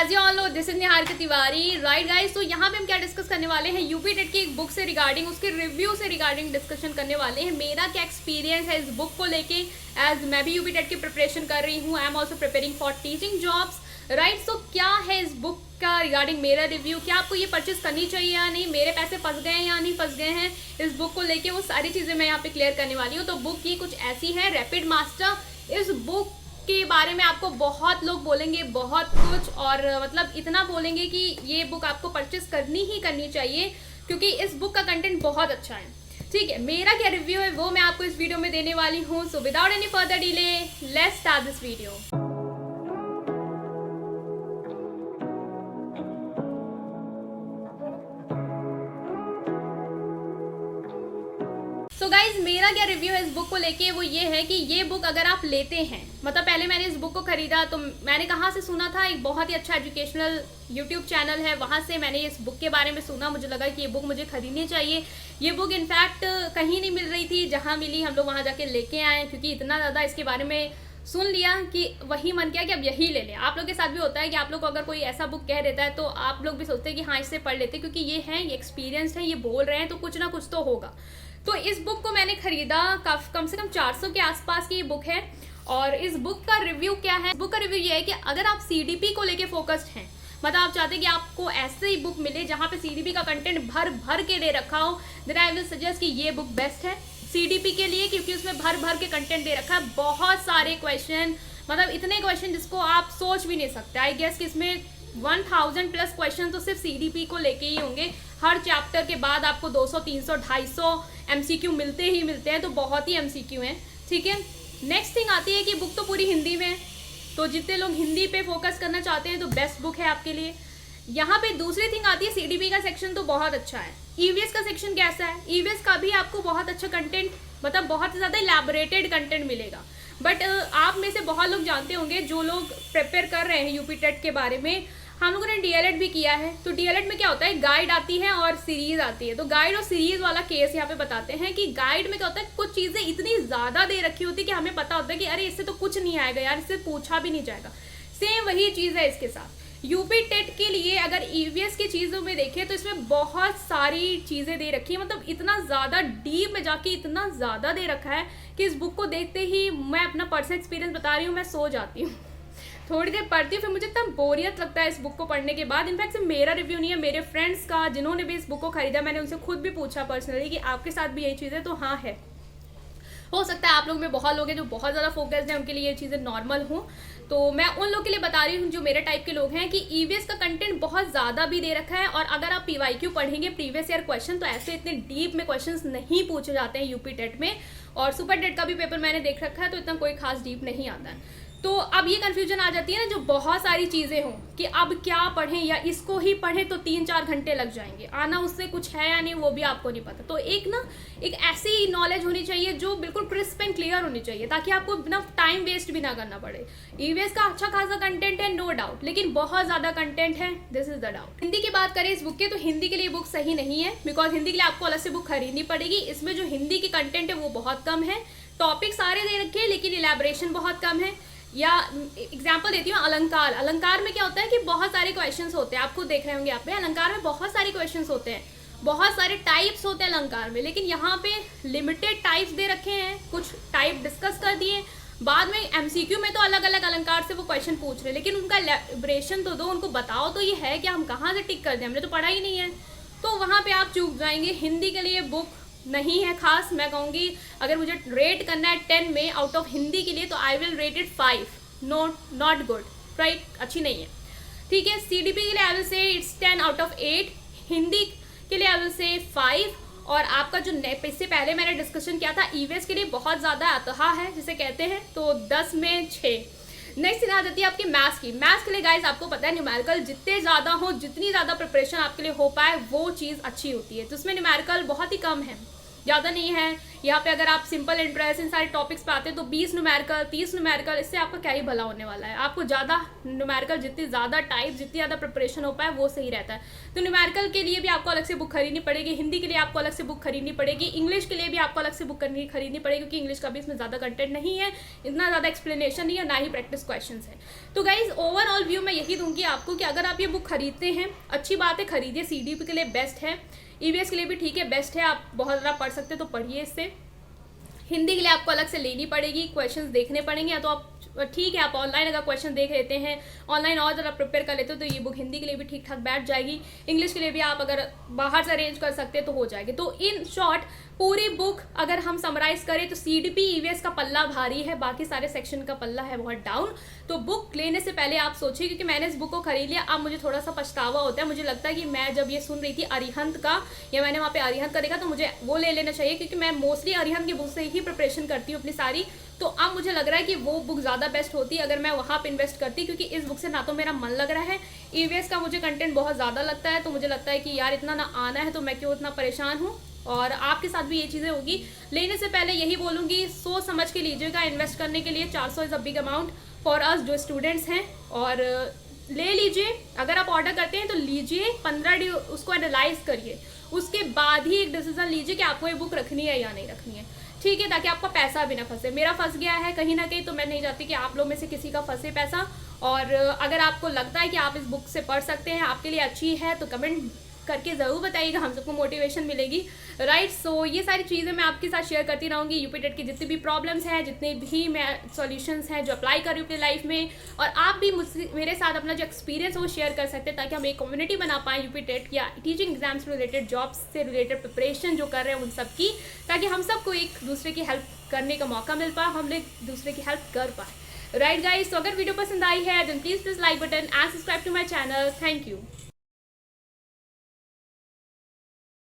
As you all know this is Niharika Tiwari, right guys. तो यहाँ पे हम क्या डिस्कस करने वाले हैं, यूपी टेट की एक बुक से रिगार्डिंग, उसके रिव्यू से रिगार्डिंग डिस्कशन करने वाले हैं। मेरा क्या एक्सपीरियंस है इस बुक को लेके, एज मैं भी यूपी टेट की प्रिपरेशन कर रही हूँ। I am also preparing for teaching jobs, right. So क्या है इस बुक का रिगार्डिंग मेरा रिव्यू, क्या आपको ये परचेस करनी चाहिए या नहीं, मेरे पैसे फंस गए हैं या नहीं फंस गए हैं इस बुक को लेके, वो सारी चीज़ें मैं यहाँ पे क्लियर करने वाली हूँ। तो बुक ये कुछ ऐसी है, रैपिड मास्टर। इस बुक के बारे में आपको बहुत लोग बोलेंगे बहुत कुछ, और मतलब इतना बोलेंगे कि ये बुक आपको परचेस करनी ही करनी चाहिए क्योंकि इस बुक का कंटेंट बहुत अच्छा है। ठीक है, मेरा क्या रिव्यू है वो मैं आपको इस वीडियो में देने वाली हूँ। So without any further delay let's start this video. तो गाइज मेरा क्या रिव्यू है इस बुक को लेके, वो ये है कि ये बुक अगर आप लेते हैं, मतलब पहले मैंने इस बुक को खरीदा तो मैंने कहाँ से सुना था, एक बहुत ही अच्छा एजुकेशनल यूट्यूब चैनल है, वहाँ से मैंने इस बुक के बारे में सुना। मुझे लगा कि ये बुक मुझे खरीदनी चाहिए। ये बुक इनफैक्ट कहीं नहीं मिल रही थी, जहाँ मिली हम लोग वहाँ जाके लेके आए क्योंकि इतना ज़्यादा इसके बारे में सुन लिया कि वही मन किया कि अब यही ले लें। आप लोग के साथ भी होता है कि आप लोग को अगर कोई ऐसा बुक कह देता है तो आप लोग भी सोचते हैं कि हाँ इससे पढ़ लेते, क्योंकि ये है, ये एक्सपीरियंस है, ये बोल रहे हैं तो कुछ ना कुछ तो होगा। तो इस बुक को मैंने खरीदा, कम से कम 400 के आसपास की ये बुक है। और इस बुक का रिव्यू क्या है, बुक का रिव्यू ये है कि अगर आप सीडीपी को लेके फोकस्ड हैं, मतलब आप चाहते हैं कि आपको ऐसे ही बुक मिले जहाँ पे सीडीपी का कंटेंट भर भर के दे रखा हो, देन आई विल सजेस्ट कि ये बुक बेस्ट है सीडीपी के लिए, क्योंकि उसमें भर भर के कंटेंट दे रखा है, बहुत सारे क्वेश्चन, मतलब इतने क्वेश्चन जिसको आप सोच भी नहीं सकते। आई गेस कि इसमें 1000 प्लस क्वेश्चन तो सिर्फ सीडीपी को लेके ही होंगे। हर चैप्टर के बाद आपको 200, 300, 250 एमसीक्यू मिलते ही मिलते हैं, तो बहुत ही एमसीक्यू हैं। ठीक है, नेक्स्ट थिंग आती है कि बुक तो पूरी हिंदी में है, तो जितने लोग हिंदी पे फोकस करना चाहते हैं तो बेस्ट बुक है आपके लिए। यहाँ पे दूसरी थिंग आती है, सीडीपी का सेक्शन तो बहुत अच्छा है। ईवीएस का सेक्शन कैसा है, ईवीएस का भी आपको बहुत अच्छा कंटेंट, मतलब बहुत ज़्यादा इलैबोरेटेड कंटेंट मिलेगा। बट आप में से बहुत लोग जानते होंगे, जो लोग प्रिपेयर कर रहे हैं यूपी टेट के बारे में, हम लोगों ने डीएलएड भी किया है। तो डीएलएड में क्या होता है, गाइड आती है और सीरीज आती है। तो गाइड और सीरीज वाला केस यहाँ पे बताते हैं कि गाइड में क्या होता है, कुछ चीज़ें इतनी ज़्यादा दे रखी होती है कि हमें पता होता है कि अरे इससे तो कुछ नहीं आएगा यार, इससे पूछा भी नहीं जाएगा। सेम वही चीज़ है इसके साथ। यूपी टेट के लिए अगर ईवीएस की चीज़ों में देखें तो इसमें बहुत सारी चीज़ें दे रखी है, मतलब इतना ज़्यादा डीप में जाके इतना ज़्यादा दे रखा है कि इस बुक को देखते ही, मैं अपना पर्सनल एक्सपीरियंस बता रही हूँ, मैं सो जाती हूँ। थोड़ी देर पढ़ती हूँ, फिर मुझे इतना बोरियत लगता है इस बुक को पढ़ने के बाद। इनफैक्ट सिर्फ मेरा रिव्यू नहीं है, मेरे फ्रेंड्स का, जिन्होंने भी इस बुक को खरीदा, मैंने उनसे खुद भी पूछा पर्सनली कि आपके साथ भी यही चीज़ है, तो हाँ है। हो सकता है आप लोग में बहुत लोग हैं जो बहुत ज़्यादा फोकस्ड हैं, उनके लिए ये चीज़ें नॉर्मल हों। तो मैं उन लोग के लिए बता रही हूँ जो मेरे टाइप के लोग हैं कि ईवीएस का कंटेंट बहुत ज़्यादा भी दे रखा है। और अगर आप पीवाईक्यू पढ़ेंगे, प्रीवियस ईयर क्वेश्चन, तो ऐसे इतने डीप में क्वेश्चंस नहीं पूछे जाते हैं यूपी टेट में। और सुपर टेट का भी पेपर मैंने देख रखा है, तो इतना कोई खास डीप नहीं आता है। तो अब ये कन्फ्यूजन आ जाती है ना, जो बहुत सारी चीज़ें हों कि अब क्या पढ़ें, या इसको ही पढ़ें तो 3-4 घंटे लग जाएंगे, आना उससे कुछ है या नहीं वो भी आपको नहीं पता। तो एक ऐसी नॉलेज होनी चाहिए जो बिल्कुल क्रिस्प एंड क्लियर होनी चाहिए, ताकि आपको बिना टाइम वेस्ट भी ना करना पड़े। ईवीएस का अच्छा खासा कंटेंट है, नो डाउट, लेकिन बहुत ज़्यादा कंटेंट है, this is the doubt. Hindi की बात करें इस बुक के, तो हिंदी के लिए बुक सही नहीं है, बिकॉज हिंदी के लिए आपको अलग से बुक खरीदनी पड़ेगी। इसमें जो हिंदी की कंटेंट है वो बहुत कम है, टॉपिक सारे दे रखे हैं लेकिन इलेबोरेशन बहुत कम है। या एग्जाम्पल देती हूँ, अलंकार। अलंकार में क्या होता है कि बहुत सारे क्वेश्चंस होते हैं, आप खुद देख रहे होंगे यहाँ पे, अलंकार में बहुत सारे क्वेश्चंस होते हैं, बहुत सारे टाइप्स होते हैं अलंकार में, लेकिन यहाँ पे लिमिटेड टाइप्स दे रखे हैं, कुछ टाइप डिस्कस कर दिए। बाद में एमसीक्यू में तो अलग अलग अलंकार से वो क्वेश्चन पूछ रहे हैं, लेकिन उनका इलेबोरेशन तो दो, उनको बताओ तो ये है कि हम कहाँ से टिक कर दें, हमने तो पढ़ा ही नहीं है, तो वहाँ पर आप चूक जाएंगे। हिंदी के लिए बुक नहीं है खास, मैं कहूँगी अगर मुझे रेट करना है 10 में आउट ऑफ हिंदी के लिए, तो I will rate it 5, not good, right, अच्छी नहीं है। ठीक है, सीडीपी के लिए I will say it's 10 out of 8, Hindi के लिए आई विल से 5। और आपका जो इससे पहले मैंने डिस्कशन किया था, ईवीएस के लिए बहुत ज़्यादा अतहा है जिसे कहते हैं, तो 10 में 6। नेक्स्ट थिंग आ जाती है आपकी मैथ्स की। मैथ्स के लिए गाइज आपको पता है, न्यूमेरिकल जितने ज़्यादा हो, जितनी ज़्यादा प्रिपरेशन आपके लिए हो पाए, वो चीज़ अच्छी होती है। तो उसमें न्यूमेरिकल बहुत ही कम है, ज़्यादा नहीं है। यहाँ पे अगर आप सिंपल इंटरेस्ट इन सारे टॉपिक्स पे आते हैं तो 20 न्यूमेरिकल 30 न्यूमेरिकल, इससे आपका क्या ही भला होने वाला है। आपको ज़्यादा न्यूमेरिकल, जितनी ज़्यादा टाइप, जितनी ज़्यादा प्रिपरेशन हो पाए वो सही रहता है। तो न्यूमेरिकल के लिए भी आपको अलग से बुक खरीदनी पड़ेगी, हिंदी के लिए आपको अलग से बुक खरीदनी पड़ेगी, इंग्लिश के लिए भी आपको अलग से बुक खरीदनी पड़ेगी, क्योंकि इंग्लिश का भी इसमें ज़्यादा कंटेंट नहीं है, इतना ज़्यादा एक्सप्लेनेशन नहीं है, ना ही प्रैक्टिस क्वेश्चन है। तो गाइज ओवरऑल व्यू मैं यही दूंगी आपको कि अगर आप ये बुक खरीदते हैं, अच्छी बात है, खरीदिए। CDP के लिए बेस्ट है, EVS के लिए भी ठीक है, बेस्ट है। आप बहुत ज़्यादा पढ़ सकते तो पढ़िए इससे। हिंदी के लिए आपको अलग से लेनी पड़ेगी, क्वेश्चंस देखने पड़ेंगे, या तो आप ठीक है आप ऑनलाइन अगर क्वेश्चन देख लेते हैं, ऑनलाइन और ज़रा प्रिपेयर कर लेते हो तो ये बुक हिंदी के लिए भी ठीक ठाक बैठ जाएगी। इंग्लिश के लिए भी आप अगर बाहर से अरेंज कर सकते हैं तो हो जाएगी। तो इन शॉर्ट पूरी बुक अगर हम समराइज करें तो CDP EVS का पल्ला भारी है, बाकी सारे सेक्शन का पल्ला है बहुत डाउन। तो बुक लेने से पहले आप सोचिए, क्योंकि मैंने इस बुक को खरीद लिया, अब मुझे थोड़ा सा पछतावा होता है। मुझे लगता है कि मैं जब ये सुन रही थी अरिहंत का, या मैंने वहाँ पे अरिहंत का देखा, तो मुझे वो ले लेना चाहिए, क्योंकि मैं मोस्टली अरिहंत की बुक से ही प्रिपरेशन करती हूँ अपनी सारी। तो अब मुझे लग रहा है कि वो बुक ज़्यादा बेस्ट होती अगर मैं वहाँ पे इन्वेस्ट करती, क्योंकि इस बुक से ना तो मेरा मन लग रहा है, EVS का मुझे कंटेंट बहुत ज़्यादा लगता है, तो मुझे लगता है कि यार इतना ना आना है तो मैं क्यों इतना परेशान हूँ। और आपके साथ भी ये चीज़ें होगी। लेने से पहले यही बोलूँगी, सोच समझ के लीजिएगा। इन्वेस्ट करने के लिए 400 is a big amount for us जो स्टूडेंट्स हैं, और ले लीजिए। अगर आप ऑर्डर करते हैं तो लीजिए, 15 डे उसको एनालाइज करिए, उसके बाद ही एक डिसीजन लीजिए कि आपको ये बुक रखनी है या नहीं रखनी है, ठीक है, ताकि आपका पैसा भी ना फंसे। मेरा फंस गया है कहीं ना कहीं, तो मैं नहीं चाहती कि आप लोग में से किसी का फंसे पैसा। और अगर आपको लगता है कि आप इस बुक से पढ़ सकते हैं, आपके लिए अच्छी है, तो कमेंट करके ज़रूर बताइएगा, हम सबको मोटिवेशन मिलेगी, राइट। सो ये सारी चीज़ें मैं आपके साथ शेयर करती रहूँगी। यूपी टेट की जितनी भी प्रॉब्लम्स हैं, जितने भी मैं सॉल्यूशंस हैं जो अप्लाई कर रही हूँ अपनी लाइफ में, और आप भी मुझसे मेरे साथ अपना जो एक्सपीरियंस है वो शेयर कर सकते हैं, ताकि हम एक कम्युनिटी बना पाएँ यूपी टेट या टीचिंग एग्जाम्स से रिलेटेड, जॉब्स से रिलेटेड प्रिपरेशन जो कर रहे हैं उन सब की, ताकि हम सबको एक दूसरे की हेल्प करने का मौका मिल पाए, हम एक दूसरे की हेल्प कर पाए, राइट गाइस। तो अगर वीडियो पसंद आई है then please like button and subscribe to my channel. Thank you.